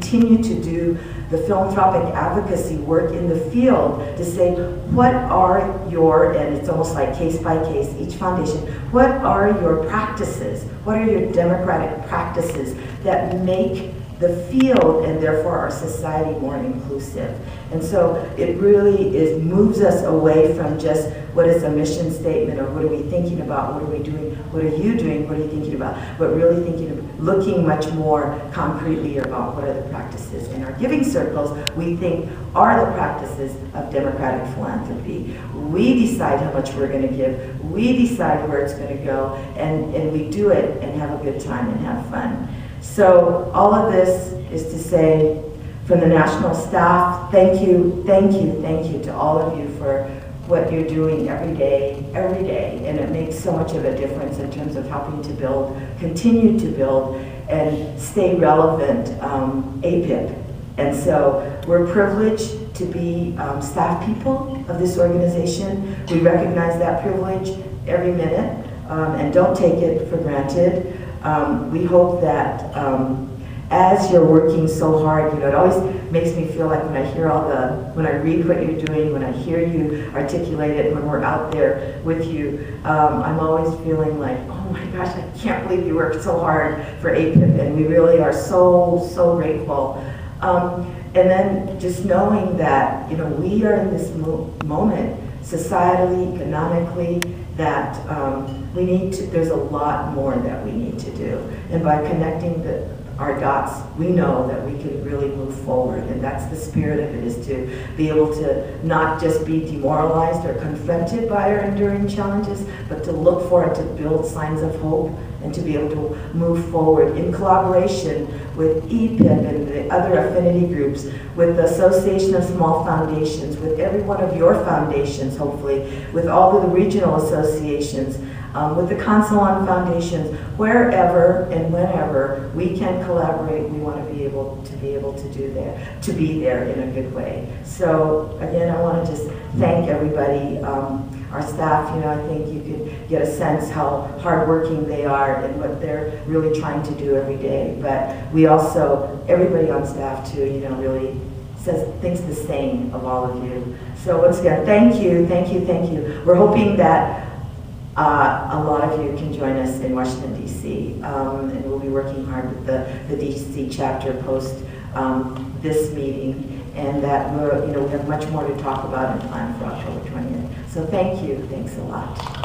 continue to do the philanthropic advocacy work in the field to say, what are your, and it's almost like case by case, each foundation, what are your practices? What are your democratic practices that make the field and therefore our society more inclusive? And so it really moves us away from just what is a mission statement or what are we thinking about, what are we doing, what are you doing, what are you thinking about, but really looking much more concretely about what are the practices. In our giving circles, we think are the practices of democratic philanthropy. We decide how much we're going to give, we decide where it's going to go, and we do it and have a good time and have fun. So all of this is to say, from the national staff, thank you to all of you for what you're doing every day, and it makes so much of a difference in terms of helping to build, continue to build, and stay relevant AAPIP. And so we're privileged to be staff people of this organization. We recognize that privilege every minute and don't take it for granted. We hope that as you're working so hard, it always makes me feel like when I hear when I read what you're doing, when I hear you articulate it, when we're out there with you, I'm always feeling like, oh my gosh, I can't believe you worked so hard for AAPIP, and we really are so grateful. And then just knowing that, we are in this moment, societally, economically, that there's a lot more that we need to do. And by connecting our dots, we know that we can really move forward. And that's the spirit of it, is to be able to not just be demoralized or confronted by our enduring challenges, but to look for and to build signs of hope and to be able to move forward in collaboration with EPIP and the other affinity groups, with the Association of Small Foundations, with every one of your foundations, hopefully, with all of the regional associations, with the Consulon foundations, wherever and whenever we can collaborate, we want to be able to be there in a good way. So again, I want to just thank everybody, our staff. I think you could get a sense how hardworking they are and what they're really trying to do every day. But we also, everybody on staff too, really thinks the same of all of you. So once again, thank you. We're hoping that a lot of you can join us in Washington, D.C., and we'll be working hard with the D.C. chapter post this meeting, and that we have much more to talk about and plan for October 20th. So thank you. Thanks a lot.